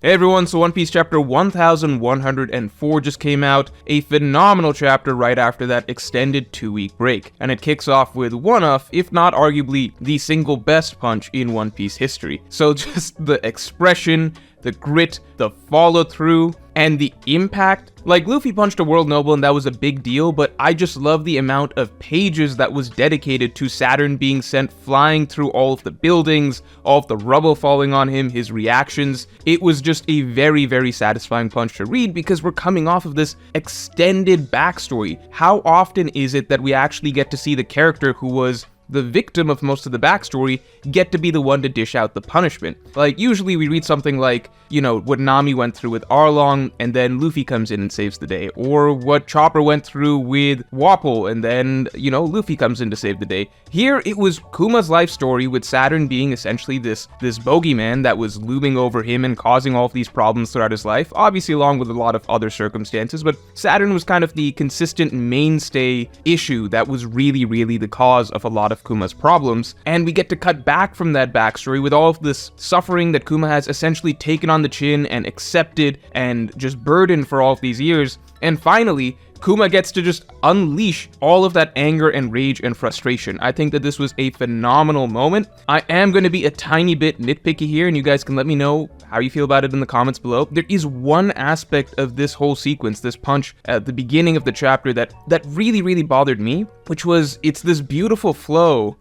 Hey everyone, so One Piece chapter 1104 just came out, a phenomenal chapter right after that extended 2-week break, and it kicks off with one of, if not arguably, the single best punch in One Piece history. So just the expression, the grit, the follow-through, and the impact. Like, Luffy punched a world noble and that was a big deal, but I just love the amount of pages that was dedicated to Saturn being sent flying through all of the buildings, all of the rubble falling on him, his reactions. It was just a very, very satisfying punch to read because we're coming off of this extended backstory. How often is it that we actually get to see the character who was the victim of most of the backstory get to be the one to dish out the punishment? Like, usually we read something like, you know, what Nami went through with Arlong, and then Luffy comes in and saves the day, or what Chopper went through with Wapol, and then, you know, Luffy comes in to save the day. Here, it was Kuma's life story with Saturn being essentially this bogeyman that was looming over him and causing all of these problems throughout his life, obviously along with a lot of other circumstances, but Saturn was kind of the consistent mainstay issue that was really, really the cause of a lot of Kuma's problems, and we get to cut back from that backstory with all of this suffering that Kuma has essentially taken on the chin and accepted and just burdened for all of these years, and finally, Kuma gets to just unleash all of that anger and rage and frustration. I think that this was a phenomenal moment. I am going to be a tiny bit nitpicky here, and you guys can let me know how you feel about it in the comments below. There is one aspect of this whole sequence, this punch at the beginning of the chapter that really, really bothered me, which was it's this beautiful flow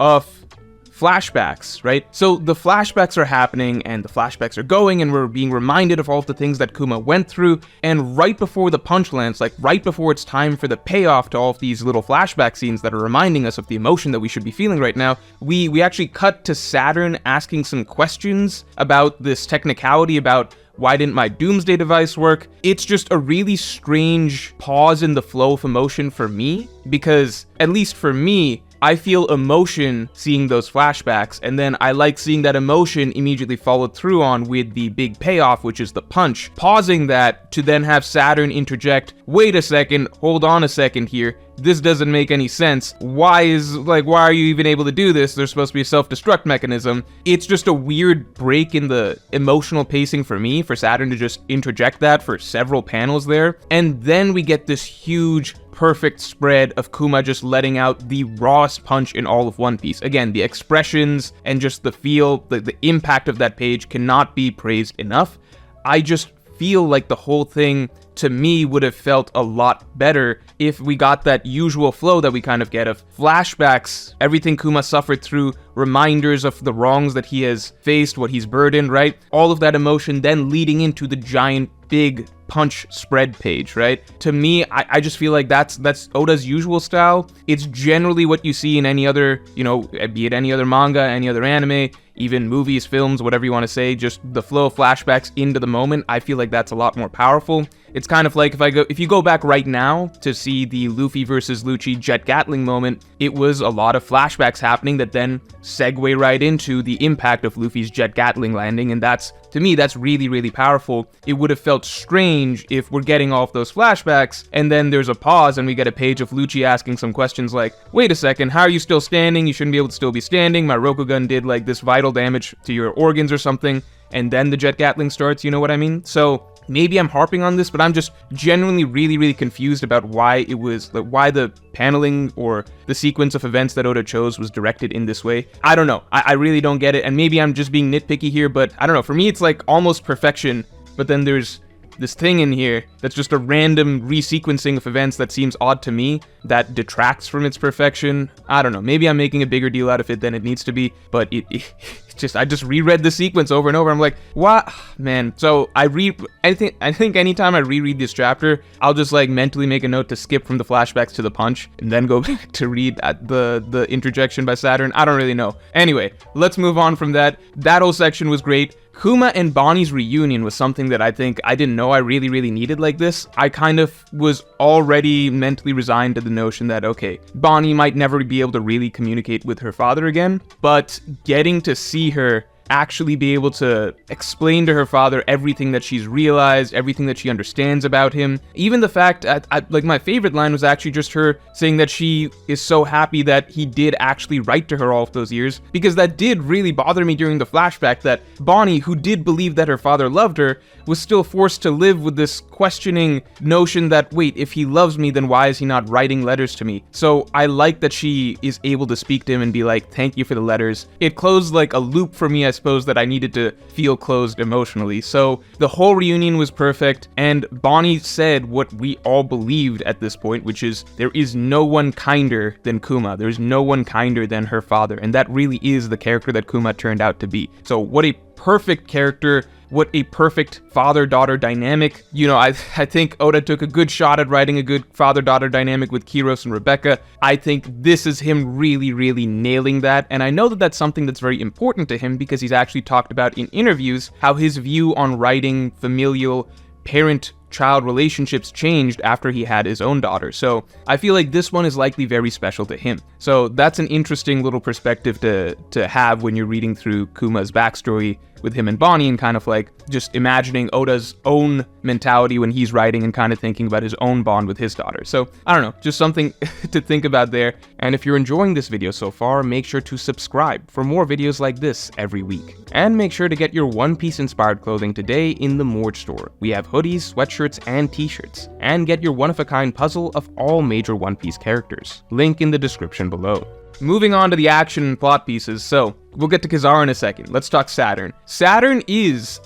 of flashbacks, right? So the flashbacks are happening and the flashbacks are going and we're being reminded of all of the things that Kuma went through, and right before the punch lands, like right before it's time for the payoff to all of these little flashback scenes that are reminding us of the emotion that we should be feeling right now, we actually cut to Saturn asking some questions about this technicality about why didn't my doomsday device work? It's just a really strange pause in the flow of emotion for me, because at least for me, I feel emotion seeing those flashbacks, and then I like seeing that emotion immediately followed through on with the big payoff, which is the punch. Pausing that to then have Saturn interject, wait a second, hold on a second here, this doesn't make any sense. Why are you even able to do this? There's supposed to be a self-destruct mechanism. It's just a weird break in the emotional pacing for me, for Saturn to just interject that for several panels there. And then we get this huge, perfect spread of Kuma just letting out the rawest punch in all of One Piece. Again, the expressions and just the feel, the impact of that page cannot be praised enough. I just feel like the whole thing, to me, would have felt a lot better if we got that usual flow that we kind of get of flashbacks, everything Kuma suffered through, reminders of the wrongs that he has faced, what he's burdened, right? All of that emotion then leading into the giant, big punch spread page, right? To me, I just feel like that's Oda's usual style. It's generally what you see in any other, you know, be it any other manga, any other anime, even movies, films, whatever you want to say, just the flow of flashbacks into the moment. I feel like that's a lot more powerful. It's kind of like if you go back right now to see the Luffy versus Lucci Jet Gatling moment, it was a lot of flashbacks happening that then segue right into the impact of Luffy's Jet Gatling landing, and that's, to me, that's really, really powerful. It would have felt strange if we're getting all of those flashbacks, and then there's a pause and we get a page of Lucci asking some questions like, wait a second, how are you still standing? You shouldn't be able to still be standing. My Rokugan did like this vital damage to your organs or something, and then the Jet Gatling starts, you know what I mean? So maybe I'm harping on this, but I'm just genuinely really, really confused about why the paneling or the sequence of events that Oda chose was directed in this way. I don't know. I really don't get it, and maybe I'm just being nitpicky here, but I don't know. For me, it's like almost perfection, but then there's this thing in here that's just a random resequencing of events that seems odd to me, that detracts from its perfection. I don't know, maybe I'm making a bigger deal out of it than it needs to be, but I just reread the sequence over and over. I'm like, what? Man. So I think anytime I reread this chapter, I'll just like mentally make a note to skip from the flashbacks to the punch and then go back to read the interjection by Saturn. I don't really know. Anyway, let's move on from that. That whole section was great. Kuma and Bonnie's reunion was something that I think I didn't know I really, really needed like this. I kind of was already mentally resigned to the notion that, okay, Bonnie might never be able to really communicate with her father again, but getting to see her actually be able to explain to her father everything that she's realized, everything that she understands about him. Even the fact, like my favorite line was actually just her saying that she is so happy that he did actually write to her all of those years, because that did really bother me during the flashback, that Bonnie, who did believe that her father loved her, was still forced to live with this questioning notion that, wait, if he loves me, then why is he not writing letters to me? So I like that she is able to speak to him and be like, thank you for the letters. It closed like a loop for me, I suppose, that I needed to feel closed emotionally. So the whole reunion was perfect, and Bonnie said what we all believed at this point, which is there is no one kinder than Kuma. There's no one kinder than her father, and that really is the character that Kuma turned out to be. So what a perfect character. What a perfect father-daughter dynamic. You know, I think Oda took a good shot at writing a good father-daughter dynamic with Kiros and Rebecca. I think this is him really, really nailing that, and I know that that's something that's very important to him, because he's actually talked about in interviews how his view on writing familial parent-child relationships changed after he had his own daughter. So I feel like this one is likely very special to him. So that's an interesting little perspective to have when you're reading through Kuma's backstory with him and Bonnie, and kind of like just imagining Oda's own mentality when he's writing and kind of thinking about his own bond with his daughter. So I don't know, just something to think about there. And if you're enjoying this video so far, make sure to subscribe for more videos like this every week. And make sure to get your One Piece inspired clothing today in the Morge store. We have hoodies, sweatshirts, and t-shirts. And get your one-of-a-kind puzzle of all major One Piece characters. Link in the description below. Moving on to the action and plot pieces, so we'll get to Kizaru in a second. Let's talk Saturn. Saturn is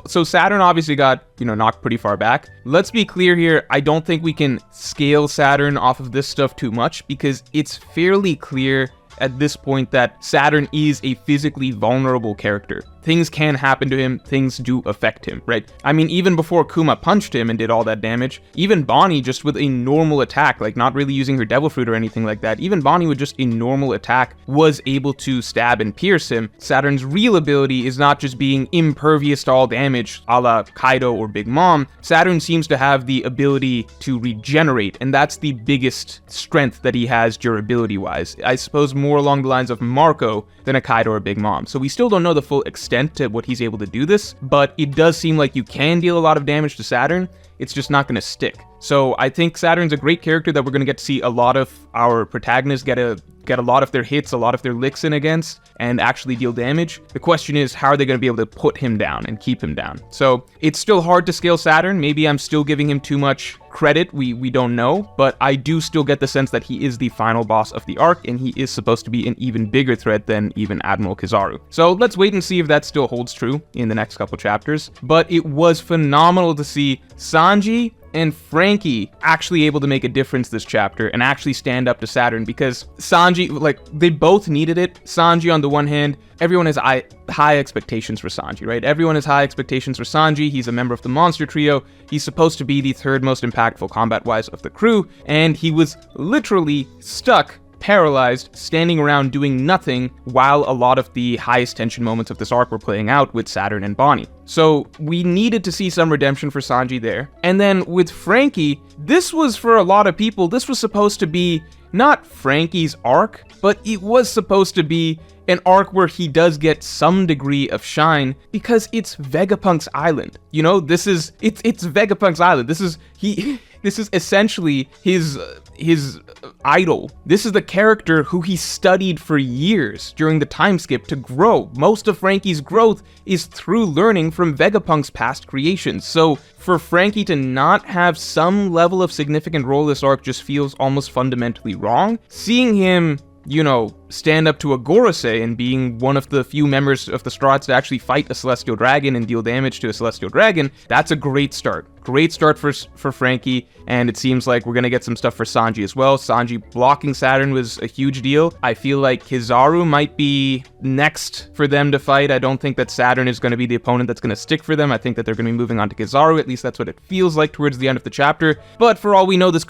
so Saturn obviously got, knocked pretty far back. Let's be clear here, I don't think we can scale Saturn off of this stuff too much, because it's fairly clear at this point that Saturn is a physically vulnerable character. Things can happen to him, things do affect him, right? I mean, even before Kuma punched him and did all that damage, even Bonnie, just with a normal attack, like not really using her devil fruit or anything like that, even Bonnie with just a normal attack was able to stab and pierce him. Saturn's real ability is not just being impervious to all damage, a la Kaido or Big Mom. Saturn seems to have the ability to regenerate, and that's the biggest strength that he has durability-wise. I suppose more along the lines of Marco than a Kaido or Big Mom. So we still don't know the full extent to what he's able to do this, but it does seem like you can deal a lot of damage to Saturn. It's just not going to stick. So I think Saturn's a great character that we're going to get to see a lot of our protagonists get a lot of their hits, a lot of their licks in against, and actually deal damage. The question is, how are they going to be able to put him down and keep him down? So it's still hard to scale Saturn. Maybe I'm still giving him too much credit, we don't know, but I do still get the sense that he is the final boss of the arc, and he is supposed to be an even bigger threat than even Admiral Kizaru. So let's wait and see if that still holds true in the next couple chapters. But it was phenomenal to see Sanji and Frankie actually able to make a difference this chapter and actually stand up to Saturn, because Sanji, like, they both needed it. Sanji, on the one hand, everyone has high expectations for Sanji, right? Everyone has high expectations for Sanji. He's a member of the Monster Trio. He's supposed to be the third most impactful combat-wise of the crew, and he was literally stuck, paralyzed, standing around doing nothing while a lot of the highest tension moments of this arc were playing out with Saturn and Bonnie. So we needed to see some redemption for Sanji there. And then with Frankie, this was, for a lot of people, this was supposed to be not Frankie's arc, but it was supposed to be an arc where he does get some degree of shine, because it's Vegapunk's island. It's Vegapunk's island. This is essentially his idol. This is the character who he studied for years during the time skip to grow. Most of Frankie's growth is through learning from Vegapunk's past creations. So for Frankie to not have some level of significant role in this arc just feels almost fundamentally wrong. Seeing him, stand up to a Gorosei and being one of the few members of the Strats to actually fight a Celestial Dragon and deal damage to a Celestial Dragon, that's a great start. Great start for Frankie, and it seems like we're going to get some stuff for Sanji as well. Sanji blocking Saturn was a huge deal. I feel like Kizaru might be next for them to fight. I don't think that Saturn is going to be the opponent that's going to stick for them. I think that they're going to be moving on to Kizaru. At least that's what it feels like towards the end of the chapter. But for all we know, this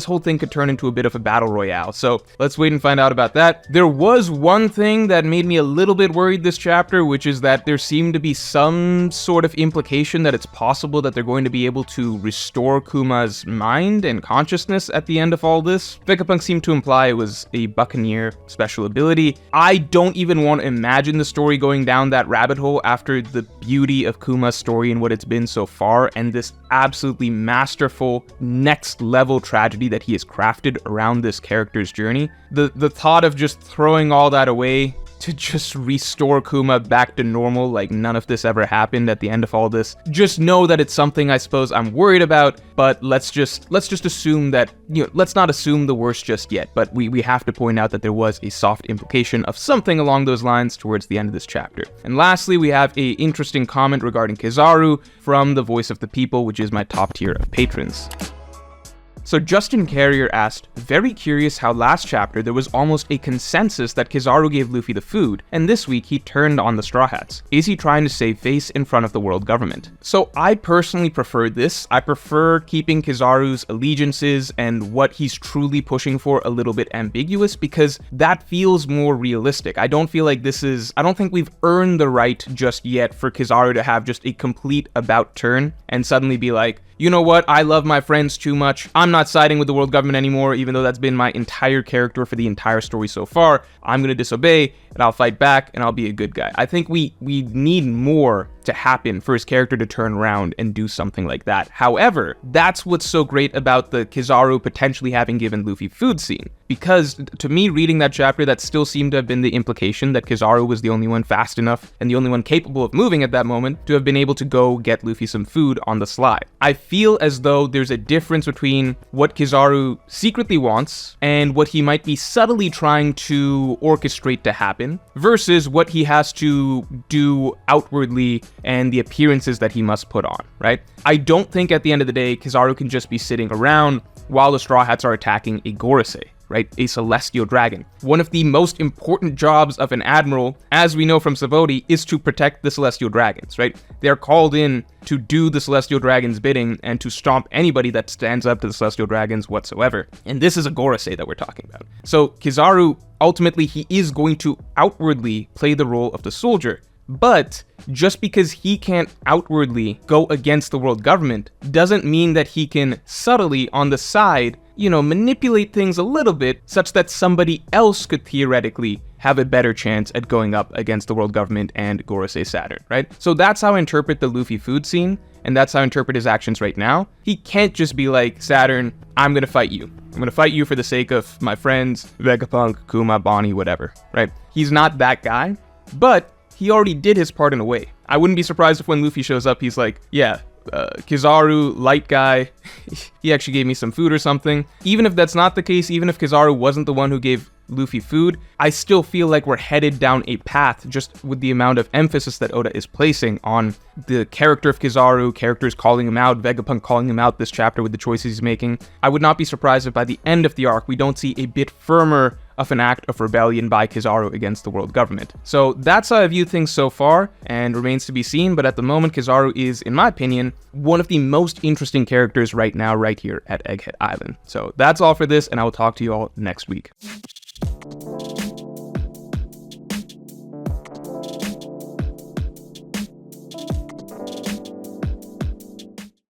whole thing could turn into a bit of a battle royale. So let's wait and find out about that. There was one thing that made me a little bit worried this chapter, which is that there seemed to be some sort of implication that it's possible that they're going to be able to restore Kuma's mind and consciousness at the end of all this. Vegapunk seemed to imply it was a Buccaneer special ability. I don't even want to imagine the story going down that rabbit hole after the beauty of Kuma's story and what it's been so far, and this absolutely masterful next level tragedy that he has crafted around this character's journey. The thought of just throwing all that away to just restore Kuma back to normal, like none of this ever happened at the end of all this. Just know that it's something I suppose I'm worried about, but let's just assume that, let's not assume the worst just yet, but we have to point out that there was a soft implication of something along those lines towards the end of this chapter. And lastly, we have a interesting comment regarding Kizaru from the Voice of the People, which is my top tier of patrons. So Justin Carrier asked, very curious how last chapter there was almost a consensus that Kizaru gave Luffy the food, and this week he turned on the Straw Hats. Is he trying to save face in front of the world government? So I personally prefer this. I prefer keeping Kizaru's allegiances and what he's truly pushing for a little bit ambiguous, because that feels more realistic. I don't think we've earned the right just yet for Kizaru to have just a complete about turn and suddenly be like, you know what, I love my friends too much, I'm not siding with the world government anymore, even though that's been my entire character for the entire story so far. I'm gonna disobey, and I'll fight back, and I'll be a good guy. I think we need more to happen for his character to turn around and do something like that. However, that's what's so great about the Kizaru potentially having given Luffy food scene. Because, to me, reading that chapter, that still seemed to have been the implication that Kizaru was the only one fast enough and the only one capable of moving at that moment to have been able to go get Luffy some food on the sly. I feel as though there's a difference between what Kizaru secretly wants and what he might be subtly trying to orchestrate to happen versus what he has to do outwardly and the appearances that he must put on, right? I don't think at the end of the day, Kizaru can just be sitting around while the Straw Hats are attacking a Gorosei, right? A celestial dragon. One of the most important jobs of an admiral, as we know from Savoti, is to protect the celestial dragons, right? They're called in to do the celestial dragon's bidding and to stomp anybody that stands up to the celestial dragons whatsoever. And this is a Gorosei that we're talking about. So Kizaru, ultimately, he is going to outwardly play the role of the soldier. But just because he can't outwardly go against the world government doesn't mean that he can subtly on the side, manipulate things a little bit such that somebody else could theoretically have a better chance at going up against the world government and Gorosei Saturn, right? So that's how I interpret the Luffy food scene, and that's how I interpret his actions right now. He can't just be like, Saturn, I'm gonna fight you. I'm gonna fight you for the sake of my friends, Vegapunk, Kuma, Bonnie, whatever, right? He's not that guy, but he already did his part in a way. I wouldn't be surprised if when Luffy shows up, he's like, yeah, Kizaru, light guy, he actually gave me some food or something. Even if that's not the case, even if Kizaru wasn't the one who gave Luffy food, I still feel like we're headed down a path just with the amount of emphasis that Oda is placing on the character of Kizaru, characters calling him out, Vegapunk calling him out this chapter with the choices he's making. I would not be surprised if by the end of the arc, we don't see a bit firmer of an act of rebellion by Kizaru against the world government. So that's how I view things so far, and remains to be seen, but at the moment, Kizaru is, in my opinion, one of the most interesting characters right now, right here at Egghead Island. So that's all for this, and I will talk to you all next week.